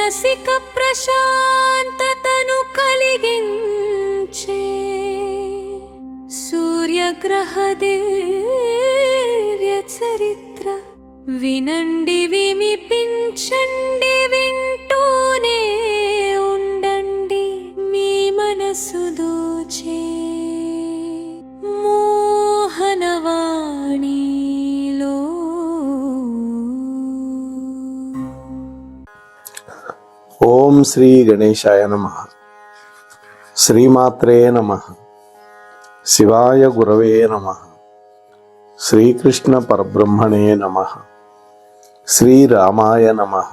మానసిక ప్రశాంతతను కలిగించే సూర్యగ్రహ దివ్య చరిత్ర వినండి, వినిపించండి, వింటూనే ఉండండి. మీ మనసు దోచే మోహనవాణిలో. ఓం శ్రీ గణేశాయ నమః. శ్రీమాత్రే నమః. శివాయ గురవే నమః. శ్రీకృష్ణ పరబ్రహ్మణే నమః. శ్రీరామాయ నమః.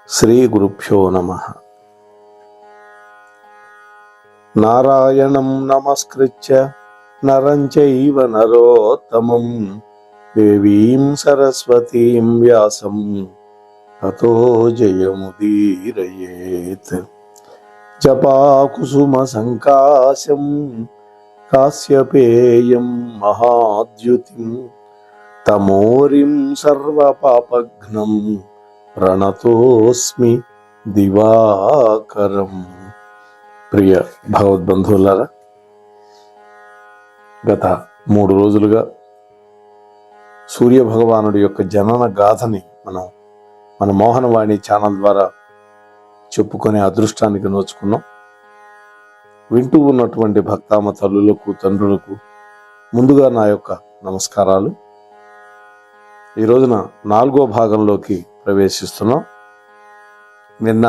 శ్రీ గురుభ్యో నమః. నారాయణం నమస్కృత్య నరం చైవ నరోత్తమం దేవీం సరస్వతీం వ్యాసం తతో జయముదీరయేత్. జపాకుసుమ సంకాశం కాశ్యపేయం మహాద్యుతిం తమోరిం సర్వపాపఘ్నం ప్రణతోస్మి దివాకరం. ప్రియ భగవద్బంధువులారా, గత 3 రోజులుగా సూర్యభగవానుడి యొక్క జనన గాథని మన మోహనవాణి ఛానల్ ద్వారా చెప్పుకునే అదృష్టానికి నోచుకున్నాం. వింటూ ఉన్నటువంటి భక్తామ తల్లులకు, తండ్రులకు ముందుగా నా యొక్క నమస్కారాలు. ఈ రోజున 4వ భాగంలోకి ప్రవేశిస్తున్నాం. నిన్న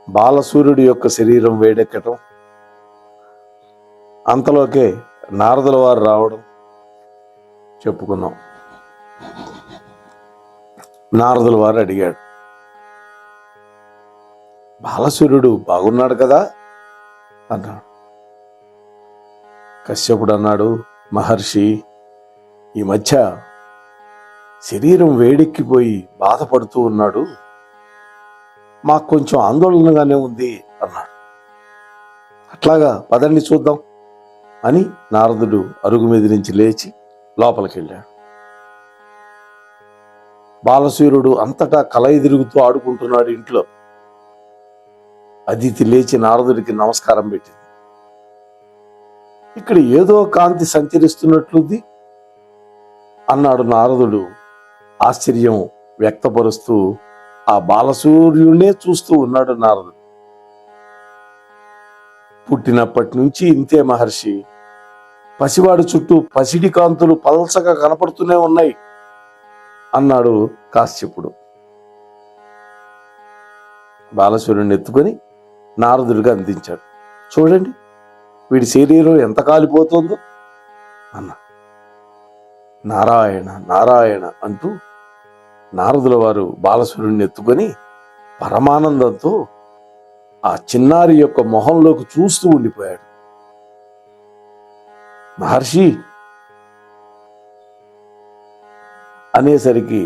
బాలసూర్యుడి యొక్క శరీరం వేడెక్కటం, అంతలోకే నారదుల వారు రావడం చెప్పుకున్నాం. నారదుల వారు అడిగాడు, బాలసూర్యుడు బాగున్నాడు కదా అన్నాడు. కశ్యపుడు అన్నాడు, మహర్షి, ఈ మధ్య శరీరం వేడెక్కిపోయి బాధపడుతూ ఉన్నాడు, మాకు కొంచెం ఆందోళనగానే ఉంది అన్నాడు. అట్లాగా, పదండి చూద్దాం అని నారదుడు అరుగు మీద నుంచి లేచి లోపలికి వెళ్ళాడు. బాలసూర్యుడు అంతటా కలయి తిరుగుతూ ఆడుకుంటున్నాడు ఇంట్లో. అదితి లేచి నారదుడికి నమస్కారం పెట్టింది. ఇక్కడ ఏదో కాంతి సంచరిస్తున్నట్లుంది అన్నాడు నారదుడు ఆశ్చర్యం వ్యక్తపరుస్తూ. ఆ బాలసూర్యుడినే చూస్తూ ఉన్నాడు నారదుడు. పుట్టినప్పటి నుంచి ఇంతే మహర్షి, పసివాడి చుట్టూ పసిడి కాంతులు పల్చగా కనపడుతూనే ఉన్నాయి అన్నాడు కాశ్యపుడు. బాలసూర్యుడిని ఎత్తుకొని నారదుడిగా అందించాడు. చూడండి, వీడి శరీరం ఎంత కాలిపోతుందో అన్న. నారాయణ నారాయణ అంటూ నారదుల వారు బాలసూర్యుడిని ఎత్తుకొని పరమానందంతో ఆ చిన్నారి యొక్క మొహంలోకి చూస్తూ ఉండిపోయాడు. మహర్షి అనేసరికి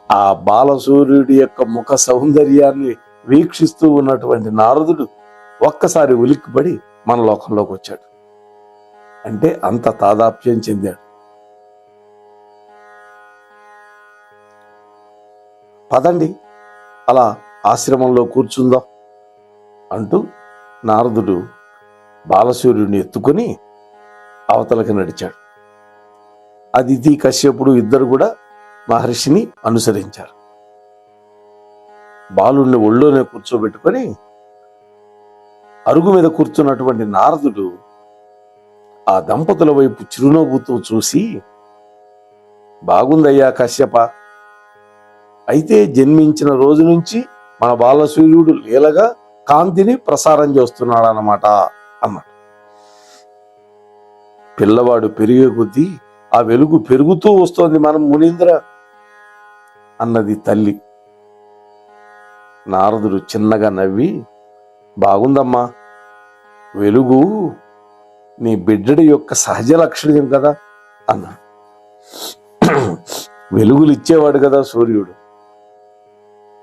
ఆ బాలసూర్యుడి యొక్క ముఖ సౌందర్యాన్ని వీక్షిస్తూ ఉన్నటువంటి నారదుడు ఒక్కసారి ఉలిక్కిపడి మన లోకంలోకి వచ్చాడు. అంటే అంత తాదాప్యం చెందాడు. పదండి అలా ఆశ్రమంలో కూర్చుందాం అంటూ నారదుడు బాలసూర్యుడిని ఎత్తుకొని అవతలకి నడిచాడు. అదితి, కశ్యపుడు ఇద్దరు కూడా మహర్షిని అనుసరించారు. బాలుడిని ఒళ్ళోనే కూర్చోబెట్టుకొని అరుగు మీద కూర్చున్నటువంటి నారదుడు ఆ దంపతుల వైపు చిరునవ్వుతూ చూసి, బాగుందయ్యా కశ్యప, అయితే జన్మించిన రోజు నుంచి మన బాలసూర్యుడు లీలగా కాంతిని ప్రసారం చేస్తున్నాడు అన్నమాట అన్నాడు. పిల్లవాడు పెరిగే కొద్దీ ఆ వెలుగు పెరుగుతూ వస్తోంది మనం మునీంద్ర అన్నది తల్లి. నారదుడు చిన్నగా నవ్వి, బాగుందమ్మా, వెలుగు నీ బిడ్డడి యొక్క సహజ లక్షణం కదా అన్నాడు. వెలుగులు ఇచ్చేవాడు కదా సూర్యుడు,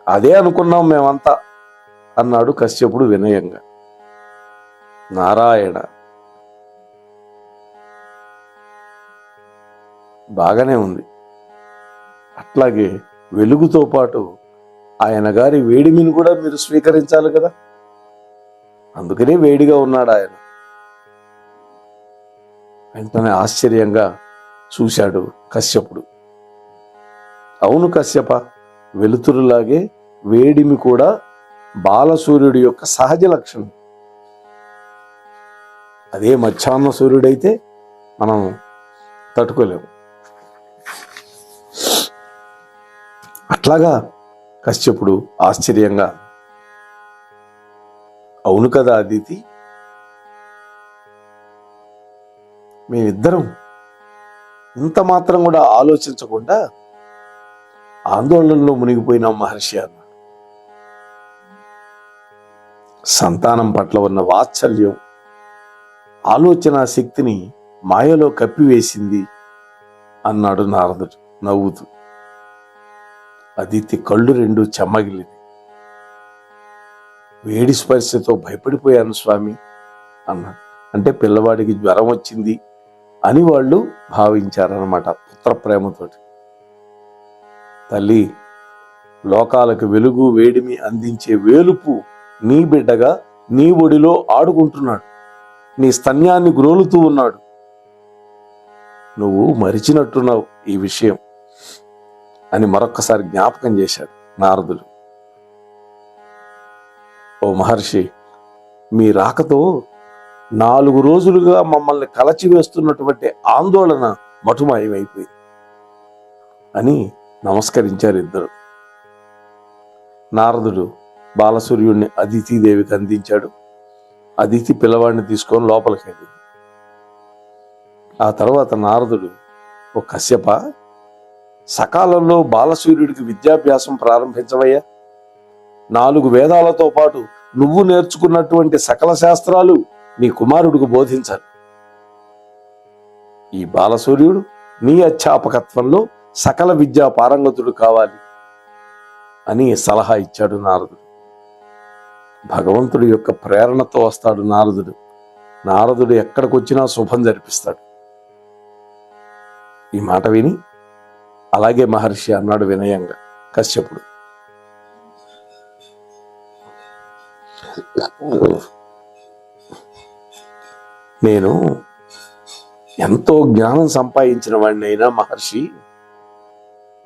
అదే అనుకున్నాం మేమంతా అన్నాడు కశ్యపుడు వినయంగా. నారాయణ, బాగానే ఉంది. అట్లాగే వెలుగుతో పాటు ఆయన గారి వేడిమిని కూడా మీరు స్వీకరించాలి కదా, అందుకనే వేడిగా ఉన్నాడు ఆయన. వెంటనే ఆశ్చర్యంగా చూశాడు కశ్యపుడు. అవును కశ్యప, వెలుతురులాగే వేడిమి కూడా బాలసూర్యుడి యొక్క సహజ లక్షణం. అదే మధ్యాహ్న సూర్యుడైతే మనం తట్టుకోలేము. అట్లాగా కశ్యపుడు ఆశ్చర్యంగా, అవును కదా అదితి, మేమిద్దరం ఇంత మాత్రం కూడా ఆలోచించకుండా ఆందోళనలో మునిగిపోయినాం మహర్షి అన్నాడు. సంతానం పట్ల ఉన్న వాత్సల్యం ఆలోచన శక్తిని మాయలో కప్పివేసింది అన్నాడు నారదుడు నవ్వుతూ. అదితి కళ్ళు రెండు చెమ్మగిలింది. వేడి స్పర్శతో భయపడిపోయాను స్వామి అన్నాడు. అంటే పిల్లవాడికి జ్వరం వచ్చింది అని వాళ్ళు భావించారన్నమాట పుత్ర ప్రేమతోటి. తల్లి, లోకాలకు వెలుగు వేడిమి అందించే వేలుపు నీ బిడ్డగా నీ ఒడిలో ఆడుకుంటున్నాడు, నీ స్తన్యాన్ని గ్రోలుతూ ఉన్నాడు. నువ్వు మరిచినట్టున్నావు ఈ విషయం అని మరొక్కసారి జ్ఞాపకం చేశాడు నారదుడు. ఓ మహర్షి, మీ రాకతో 4 రోజులుగా మమ్మల్ని కలచివేస్తున్నటువంటి ఆందోళన మటుమాయమైపోయింది అని నమస్కరించారు ఇద్దరు. నారదుడు బాలసూర్యుడిని అదితిదేవికి అందించాడు. అదితి పిల్లవాడిని తీసుకొని లోపలికి వెళ్ళింది. ఆ తర్వాత నారదుడు, ఓ కశ్యప, సకాలంలో బాలసూర్యుడికి విద్యాభ్యాసం ప్రారంభించవయ్యా. 4 వేదాలతో పాటు నువ్వు నేర్చుకున్నటువంటి సకల శాస్త్రాలు నీ కుమారుడికి బోధించాలి. ఈ బాలసూర్యుడు నీ అధ్యాపకత్వంలో సకల విద్యా పారంగతుడు కావాలి అని సలహా ఇచ్చాడు నారదుడు. భగవంతుడి యొక్క ప్రేరణతో వస్తాడు నారదుడు. నారదుడు ఎక్కడికొచ్చినా శుభం జరిపిస్తాడు. ఈ మాట విని అలాగే మహర్షి అన్నాడు వినయంగా కశ్యపుడు. నేను ఎంతో జ్ఞానం సంపాదించిన వాడిని అయినా మహర్షి,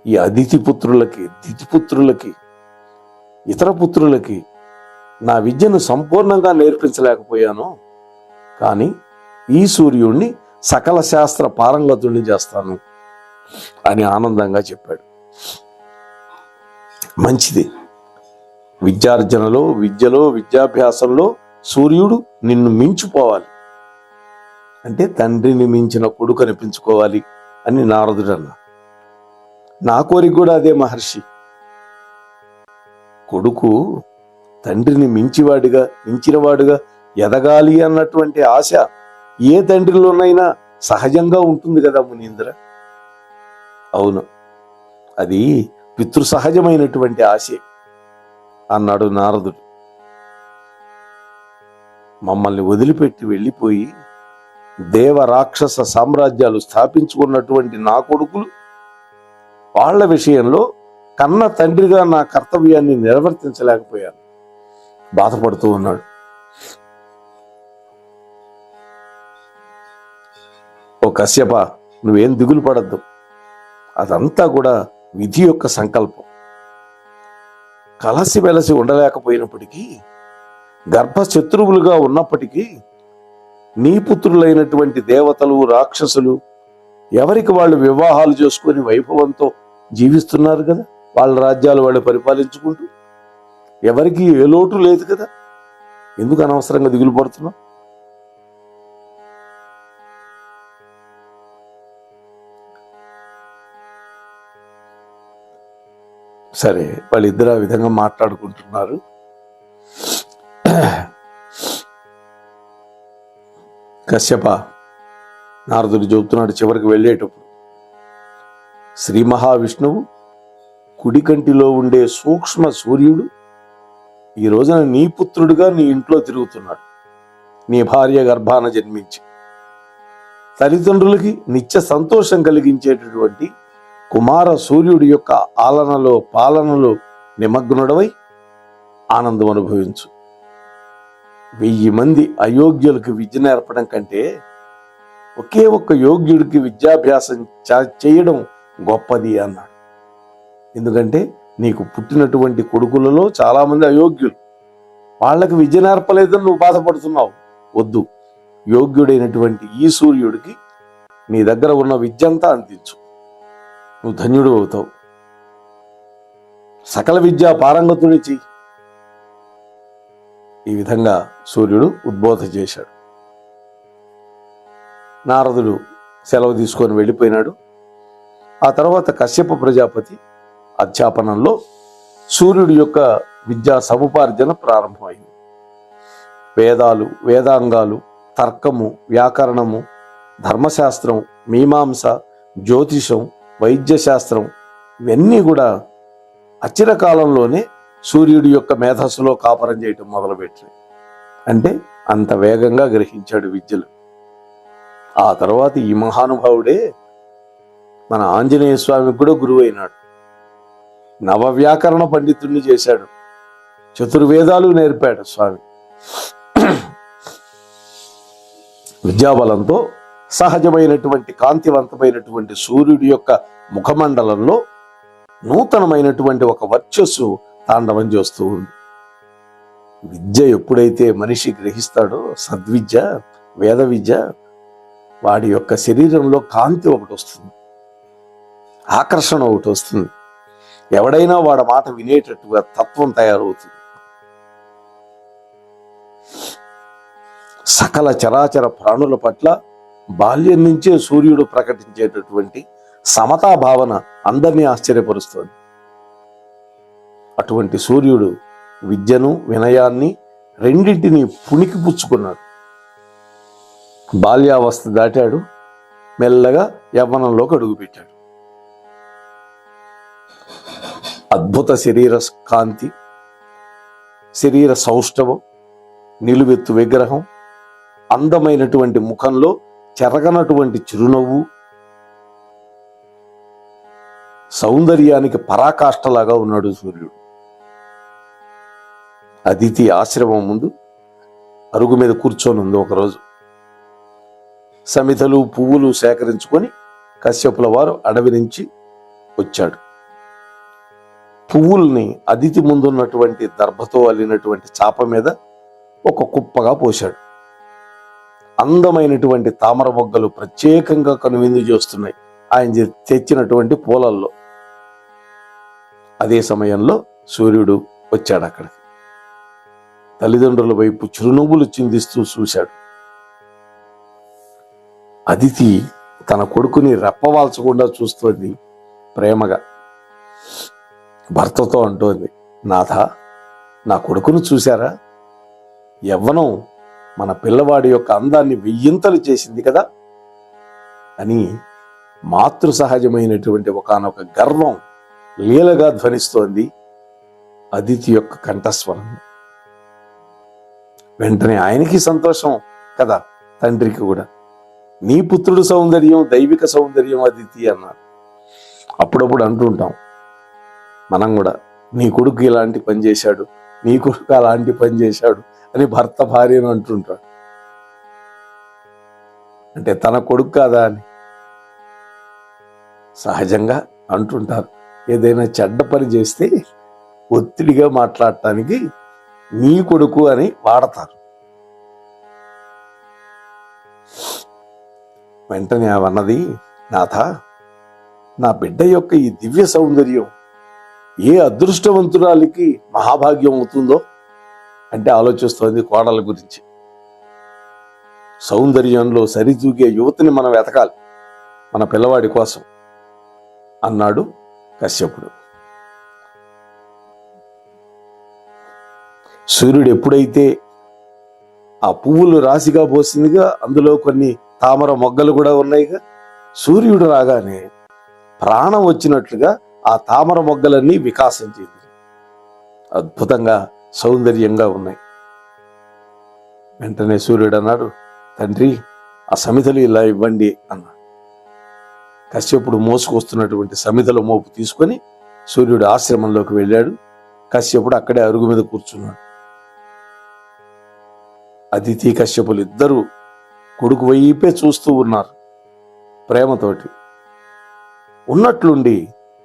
ఈ అదితి పుత్రులకి, దితిపుత్రులకి, ఇతర పుత్రులకి నా విద్యను సంపూర్ణంగా నేర్పించలేకపోయాను. కానీ ఈ సూర్యుడిని సకల శాస్త్ర పారంగతుడిని చేస్తాను అని ఆనందంగా చెప్పాడు. మంచిది. విద్యార్జనలో, విద్యలో, విద్యాభ్యాసంలో సూర్యుడు నిన్ను మించిపోవాలి. అంటే తండ్రిని మించిన కొడుకు అనిపించుకోవాలి అని నారదుడు అన్నాడు. నా కోరిక కూడా అదే మహర్షి. కొడుకు తండ్రిని మించినవాడుగా ఎదగాలి అన్నటువంటి ఆశ ఏ తండ్రిలోనైనా సహజంగా ఉంటుంది కదా మునీంద్ర. అవును, అది పితృ సహజమైనటువంటి ఆశే అన్నాడు నారదుడు. మమ్మల్ని వదిలిపెట్టి వెళ్ళిపోయి దేవ రాక్షస సామ్రాజ్యాలు స్థాపించుకున్నటువంటి నా కొడుకులు, వాళ్ల విషయంలో కన్న తండ్రిగా నా కర్తవ్యాన్ని నిర్వర్తించలేకపోయాను, బాధపడుతూ ఉన్నాడు. ఓ కశ్యప, నువ్వేం దిగులు పడద్దు. అదంతా కూడా విధి యొక్క సంకల్పం. కలసి వెలసి ఉండలేకపోయినప్పటికీ, గర్భశత్రువులుగా ఉన్నప్పటికీ, నీ పుత్రులైనటువంటి దేవతలు, రాక్షసులు ఎవరికి వాళ్ళు వివాహాలు చేసుకుని వైభవంతో జీవిస్తున్నారు కదా. వాళ్ళ రాజ్యాలు వాళ్ళు పరిపాలించుకుంటూ ఎవరికి ఏ లోటు లేదు కదా. ఎందుకు అనవసరంగా దిగులు పడుతున్నావు? సరే, వాళ్ళిద్దరు ఆ విధంగా మాట్లాడుకుంటున్నారు. కశ్యప, నారదుడు చెబుతున్నాడు చివరికి వెళ్ళేటప్పుడు, శ్రీ మహావిష్ణువు కుడి కంటిలో ఉండే సూక్ష్మ సూర్యుడు ఈ రోజున నీ పుత్రుడిగా నీ ఇంట్లో తిరుగుతున్నాడు. నీ భార్య గర్భాన జన్మించి తల్లిదండ్రులకి నిత్య సంతోషం కలిగించేటటువంటి కుమార సూర్యుడి యొక్క ఆలనలో పాలనలో నిమగ్నుడవై ఆనందం అనుభవించు. 1000 మంది అయోగ్యులకు విద్య నేర్పడం కంటే ఒకే ఒక్క యోగ్యుడికి విద్యాభ్యాసం చేయడం గొప్పది అన్నాడు. ఎందుకంటే నీకు పుట్టినటువంటి కొడుకులలో చాలా మంది అయోగ్యులు, వాళ్ళకి విద్య నేర్పలేదని నువ్వు బాధపడుతున్నావు. వద్దు, యోగ్యుడైనటువంటి ఈ సూర్యుడికి నీ దగ్గర ఉన్న విద్య అంతా అందించు, నువ్వు ధన్యుడు అవుతావు. సకల విద్యా పారంగతుడి చెయ్యి. ఈ విధంగా సూర్యుడు ఉద్బోధ చేశాడు. నారదుడు సెలవు తీసుకొని వెళ్ళిపోయినాడు. ఆ తర్వాత కశ్యప ప్రజాపతి అధ్యాపనంలో సూర్యుడి యొక్క విద్యా సముపార్జన ప్రారంభమైంది. వేదాలు, వేదాంగాలు, తర్కము, వ్యాకరణము, ధర్మశాస్త్రం, మీమాంస, జ్యోతిషం, వైద్యశాస్త్రం ఇవన్నీ కూడా అచిర కాలంలోనే సూర్యుడి యొక్క మేధస్సులో కాపరం చేయటం మొదలుపెట్టాయి. అంటే అంత వేగంగా గ్రహించాడు విద్యలు. ఆ తర్వాత ఈ మహానుభావుడే మన ఆంజనేయ స్వామికి కూడా గురువు అయినాడు. నవవ్యాకరణ పండితుణ్ణి చేశాడు. చతుర్వేదాలు నేర్పాడు స్వామి. విద్యాబలంతో సహజమైనటువంటి కాంతివంతమైనటువంటి సూర్యుడి యొక్క ముఖమండలంలో నూతనమైనటువంటి ఒక వర్చస్సు తాండవం చేస్తూ ఉంది. విద్య ఎప్పుడైతే మనిషి గ్రహిస్తాడో, సద్విద్య, వేద విద్య, వాడి యొక్క శరీరంలో కాంతి ఒకటి వస్తుంది, ఆకర్షణ ఒకటి వస్తుంది. ఎవడైనా వాడి మాట వినేటట్టుగా తత్వం తయారవుతుంది. సకల చరాచర ప్రాణుల పట్ల బాల్యం నుంచే సూర్యుడు ప్రకటించేటటువంటి సమతా భావన అందరినీ ఆశ్చర్యపరుస్తుంది. అటువంటి సూర్యుడు విద్యను, వినయాన్ని రెండింటినీ పుణికి పుచ్చుకున్నాడు. బాల్యావస్థ దాటాడు, మెల్లగా యవ్వనంలోకి అడుగుపెట్టాడు. అద్భుత శరీర కాంతి, శరీర సౌష్ఠవం, నిలువెత్తు విగ్రహం, అందమైనటువంటి ముఖంలో చెరగనటువంటి చిరునవ్వు, సౌందర్యానికి పరాకాష్ఠలాగా ఉన్నాడు సూర్యుడు. అదితి ఆశ్రమం ముందు అరుగు మీద కూర్చొని ఉంది. ఒకరోజు సమితలు, పువ్వులు సేకరించుకొని కశ్యపుల వారు అడవి నుంచి వచ్చాడు. పువ్వుల్ని అదితి ముందున్నటువంటి దర్భతో అల్లినటువంటి చాప మీద ఒక కుప్పగా పోశాడు. అందమైనటువంటి తామర మొగ్గలు ప్రత్యేకంగా కనువిందు చేస్తున్నాయి ఆయన తెచ్చినటువంటి పూలల్లో. అదే సమయంలో సూర్యుడు వచ్చాడు అక్కడికి. తల్లిదండ్రుల వైపు చిరునవ్వులు చిందిస్తూ చూశాడు. అదితి తన కొడుకుని రెప్పవాల్చకుండా చూస్తోంది ప్రేమగా. భర్తతో అంటోంది, నాథ, నా కొడుకును చూశారా? యవ్వనం మన పిల్లవాడి యొక్క అందాన్ని వెయ్యింతలు చేసింది కదా అని మాతృ సహజమైనటువంటి ఒకానొక గర్వం లీలగా ధ్వనిస్తోంది అదితి యొక్క కంఠస్వరం. వెంటనే ఆయనకి సంతోషం కదా, తండ్రికి కూడా. నీ పుత్రుడు సౌందర్యం దైవిక సౌందర్యం అదితి అన్నారు. అప్పుడప్పుడు అంటుంటాం మనం కూడా, నీ కొడుకు ఇలాంటి పని చేశాడు, నీ కొడుకు అలాంటి పని చేశాడు అని భర్త భార్యను అంటుంటాడు. అంటే తన కొడుకు కాదా అని సహజంగా అంటుంటారు. ఏదైనా చెడ్డ పని చేస్తే ఒత్తిడిగా మాట్లాడటానికి నీ కొడుకు అని వాడతారు. వెంటనే అవన్నది, నాథ, నా బిడ్డ యొక్క ఈ దివ్య సౌందర్యం ఏ అదృష్టవంతురాలికి మహాభాగ్యం అవుతుందో అంటే ఆలోచిస్తోంది కోడల గురించి. సౌందర్యంలో సరితూగే యువతిని మనం వెతకాలి మన పిల్లవాడి కోసం అన్నాడు కశ్యపుడు. సూర్యుడు ఎప్పుడైతే ఆ పువ్వులు రాశిగా పోసిందిగా, అందులో కొన్ని తామర మొగ్గలు కూడా ఉన్నాయిగా, సూర్యుడు రాగానే ప్రాణం వచ్చినట్లుగా ఆ తామర మొగ్గలన్నీ వికాసం చెంది అద్భుతంగా సౌందర్యంగా ఉన్నాయి. వెంటనే సూర్యుడు అన్నాడు, తండ్రి, ఆ సమితలు ఇలా ఇవ్వండి అన్నాడు. కశ్యపుడు మోసుకొస్తున్నటువంటి సమితల మోపు తీసుకొని సూర్యుడు ఆశ్రమంలోకి వెళ్ళాడు. కశ్యపుడు అక్కడే అరుగు మీద కూర్చున్నాడు. అదితి కశ్యపులు ఇద్దరూ కొడుకు వైపే చూస్తూ ఉన్నారు ప్రేమతోటి. ఉన్నట్లుండి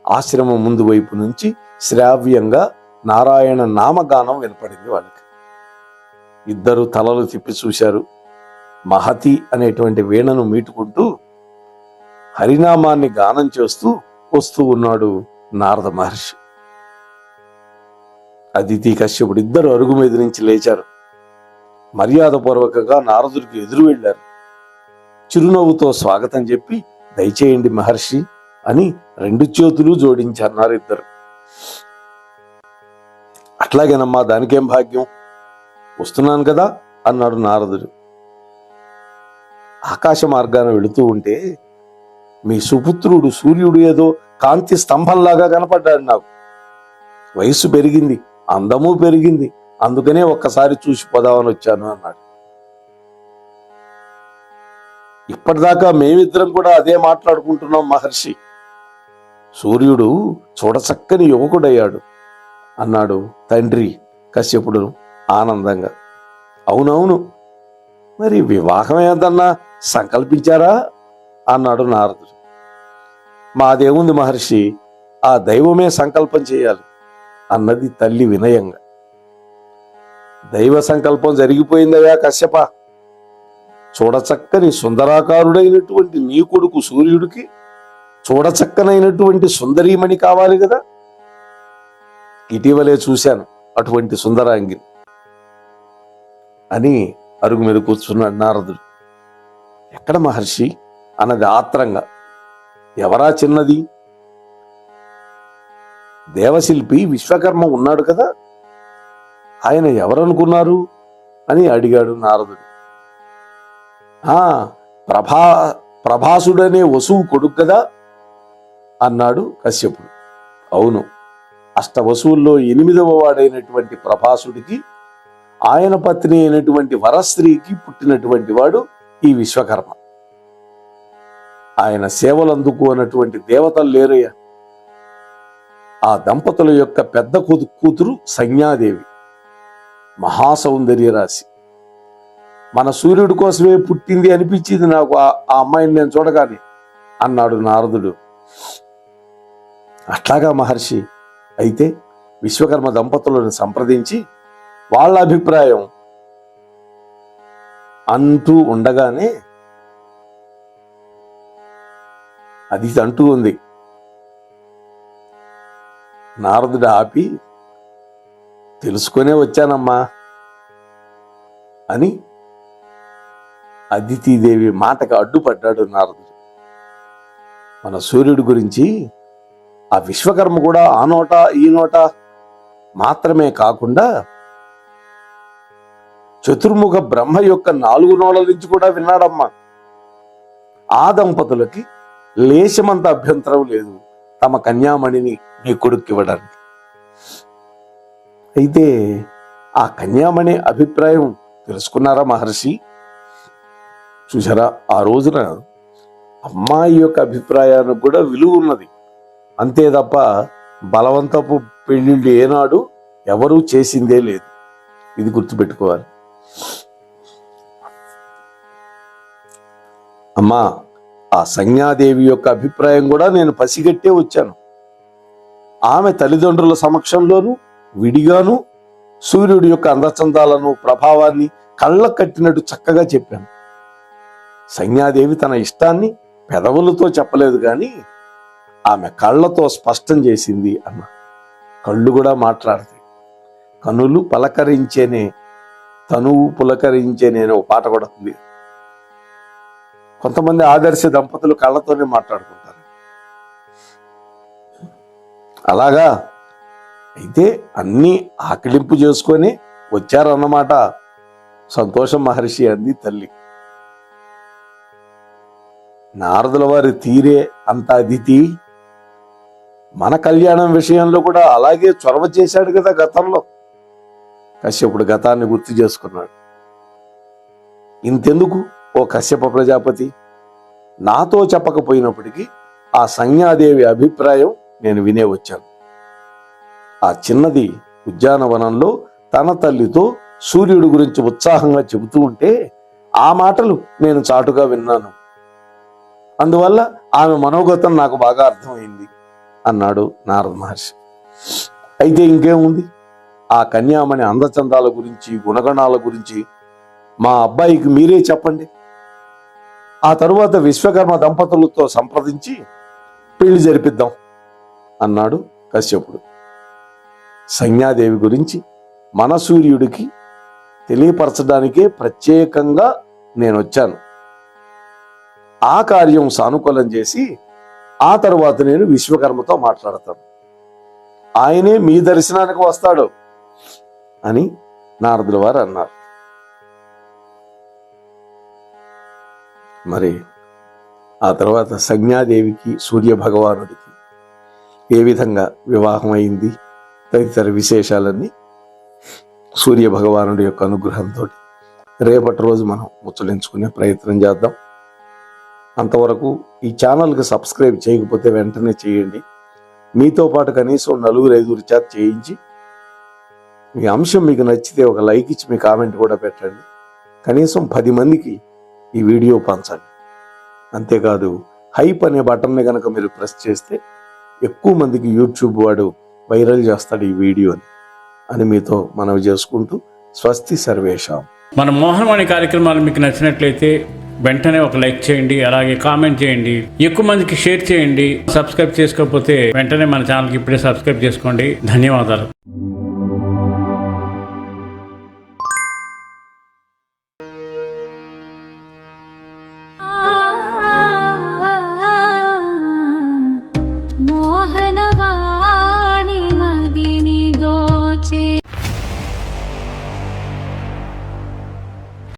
ఆశ్రమం ముందు వైపు నుంచి శ్రావ్యంగా నారాయణ నామగానం వినపడింది వాళ్ళకి. ఇద్దరు తలలు తిప్పి చూశారు. మహతి అనేటువంటి వీణను మీటుకుంటూ హరినామాన్ని గానం చేస్తూ వస్తూ ఉన్నాడు నారద మహర్షి. అదితి కశ్యపుడు ఇద్దరు అరుగు మీద నుంచి లేచారు. మర్యాదపూర్వకంగా నారదుడికి ఎదురు వెళ్ళారు. చిరునవ్వుతో స్వాగతం చెప్పి, దయచేయండి మహర్షి అని రెండు చేతులు జోడించన్నారు ఇద్దరు. అట్లాగేనమ్మా, దానికేం భాగ్యం, వస్తున్నాను కదా అన్నాడు నారదుడు. ఆకాశ మార్గాన వెళుతూ ఉంటే మీ సుపుత్రుడు సూర్యుడు ఏదో కాంతి స్తంభంలాగా కనపడ్డాడు నాకు. వయస్సు పెరిగింది, అందము పెరిగింది, అందుకనే ఒక్కసారి చూసి పోదామని వచ్చాను అన్నాడు. ఇప్పటిదాకా మేమిద్దరం కూడా అదే మాట్లాడుకుంటున్నాం మహర్షి. సూర్యుడు చూడచక్కని యువకుడయ్యాడు అన్నాడు తండ్రి కశ్యపుడు ఆనందంగా. అవునవును, మరి వివాహం ఏదన్నా సంకల్పించారా అన్నాడు నారదుడు. మాదేముంది మహర్షి, ఆ దైవమే సంకల్పం చేయాలి అన్నది తల్లి వినయంగా. దైవ సంకల్పం జరిగిపోయిందయ్యా కశ్యప. చూడచక్కని సుందరాకారుడైనటువంటి నీ కొడుకు సూర్యుడికి చూడచక్కనైనటువంటి సుందరీమణి కావాలి కదా. ఇటీవలే చూశాను అటువంటి సుందరాంగిని అని అరుగు మీద కూర్చున్నాడు నారదుడు. ఎక్కడ మహర్షి అన్నది ఆత్రంగా. ఎవరా చిన్నది? దేవశిల్పి విశ్వకర్మ ఉన్నాడు కదా, ఆయన ఎవరనుకున్నారు అని అడిగాడు నారదుడు. ప్రభాసుడనే వసువు కొడుకు కదా అన్నాడు కశ్యపుడు. అవును, అష్టవసువుల్లో 8వ వాడైనటువంటి ప్రభాసుడికి ఆయన పత్ని అయినటువంటి వరస్త్రీకి పుట్టినటువంటి వాడు ఈ విశ్వకర్మ. ఆయన సేవలు అందుకోనటువంటి దేవతలు లేరయ్యా. ఆ దంపతుల యొక్క పెద్ద కూతురు సంజ్ఞాదేవి, మహాసౌందర్య రాశి. మన సూర్యుడి కోసమే పుట్టింది అనిపించింది నాకు ఆ అమ్మాయిని నేను చూడగానే అన్నాడు నారదుడు. అట్లాగా మహర్షి, అయితే విశ్వకర్మ దంపతులను సంప్రదించి వాళ్ళ అభిప్రాయం అంటూ ఉండగానే అది అంటూ ఉంది. నారదుడు ఆపి, తెలుసుకునే వచ్చానమ్మా అని అదితిదేవి మాటకు అడ్డుపడ్డాడు నారదుడు. మన సూర్యుడి గురించి ఆ విశ్వకర్మ కూడా ఆ నోట ఈ నోట మాత్రమే కాకుండా చతుర్ముఖ బ్రహ్మ యొక్క 4 నోళ్ళ నుంచి కూడా విన్నాడమ్మా. ఆ దంపతులకి లేశమంత అభ్యంతరం లేదు తమ కన్యామణిని నీ కొడుక్కి ఇవ్వడానికి. అయితే ఆ కన్యామణి అభిప్రాయం తెలుసుకున్నారా మహర్షి? చూసారా, ఆ రోజున అమ్మాయి యొక్క అభిప్రాయానికి కూడా విలువ ఉన్నది. అంతే తప్ప బలవంతపు పెళ్లిళ్ళు ఏనాడు ఎవరూ చేసిందే లేదు. ఇది గుర్తుపెట్టుకోవాలి. అమ్మా, ఆ సంజ్ఞాదేవి యొక్క అభిప్రాయం కూడా నేను పసిగట్టే వచ్చాను. ఆమె తల్లిదండ్రుల సమక్షంలోనూ విడిగాను సూర్యుడి యొక్క అందచందాలను ప్రభావాన్ని కళ్ళ కట్టినట్టు చక్కగా చెప్పాను. సంజ్ఞాదేవి తన ఇష్టాన్ని పెదవులతో చెప్పలేదు కానీ ఆమె కళ్ళతో స్పష్టం చేసింది అన్న. కళ్ళు కూడా మాట్లాడతాయి. కనులు పలకరించేనే తనువు పులకరించేనే అనే ఒక పాట కూడా ఉంది. కొంతమంది ఆదర్శ దంపతులు కళ్ళతోనే మాట్లాడుకుంటారు. అలాగా అయితే అన్నీ ఆకలింపు చేసుకొని వచ్చారన్నమాట. సంతోషం మహర్షి అంది తల్లి. నారదుల వారి తీరే అంత అదితి. మన కళ్యాణం విషయంలో కూడా అలాగే చొరవ చేశాడు కదా గతంలో. కశ్యపుడు గతాన్ని గుర్తు చేసుకున్నాడు. ఇంతెందుకు ఓ కశ్యప ప్రజాపతి, నాతో చెప్పకపోయినప్పటికీ ఆ సంజ్ఞాదేవి అభిప్రాయం నేను వినే వచ్చాను. ఆ చిన్నది ఉద్యానవనంలో తన తల్లితో సూర్యుడి గురించి ఉత్సాహంగా చెబుతూ ఉంటే ఆ మాటలు నేను చాటుగా విన్నాను. అందువల్ల ఆమె మనోగతం నాకు బాగా అర్థమైంది అన్నాడు నారద మహర్షి. అయితే ఇంకేముంది, ఆ కన్యామణి అందచందాల గురించి గుణగణాల గురించి మా అబ్బాయికి మీరే చెప్పండి. ఆ తరువాత విశ్వకర్మ దంపతులతో సంప్రదించి పెళ్లి జరిపిద్దాం అన్నాడు కశ్యపుడు. సంజ్ఞాదేవి గురించి మన సూర్యుడికి తెలియపరచడానికే ప్రత్యేకంగా నేను వచ్చాను. ఆ కార్యం సానుకూలం చేసి ఆ తరువాత నేను విశ్వకర్మతో మాట్లాడతాను. ఆయనే మీ దర్శనానికి వస్తాడు అని నారదుల వారు అన్నారు. మరి ఆ తర్వాత సంజ్ఞాదేవికి సూర్య భగవానుడికి ఏ విధంగా వివాహం అయింది తదితర విశేషాలన్నీ సూర్య భగవానుడి యొక్క అనుగ్రహంతో రేపటి రోజు మనం ముచ్చలించుకునే ప్రయత్నం చేద్దాం. అంతవరకు ఈ ఛానల్కి సబ్స్క్రైబ్ చేయకపోతే వెంటనే చేయండి. మీతో పాటు కనీసం 4-5 చేత చేయించి మీ అంశం మీకు నచ్చితే ఒక లైక్ ఇచ్చి మీ కామెంట్ కూడా పెట్టండి. కనీసం 10 మందికి ఈ వీడియో పంచండి. అంతేకాదు హైప్ అనే బటన్ని కనుక మీరు ప్రెస్ చేస్తే ఎక్కువ మందికి యూట్యూబ్ వాడు వైరల్ చేస్తాడు ఈ వీడియోని అని మీతో మనవి చేసుకుంటూ స్వస్తి సర్వేషాం. మన మోహనవాణి కార్యక్రమాలు మీకు నచ్చినట్లయితే వెంటనే ఒక లైక్ చేయండి, అలాగే కామెంట్ చేయండి, ఎక్కువ మందికి షేర్ చేయండి. సబ్స్క్రైబ్ చేసుకోకపోతే వెంటనే మన ఛానల్కి ఇప్పుడే సబ్స్క్రైబ్ చేసుకోండి. ధన్యవాదాలు.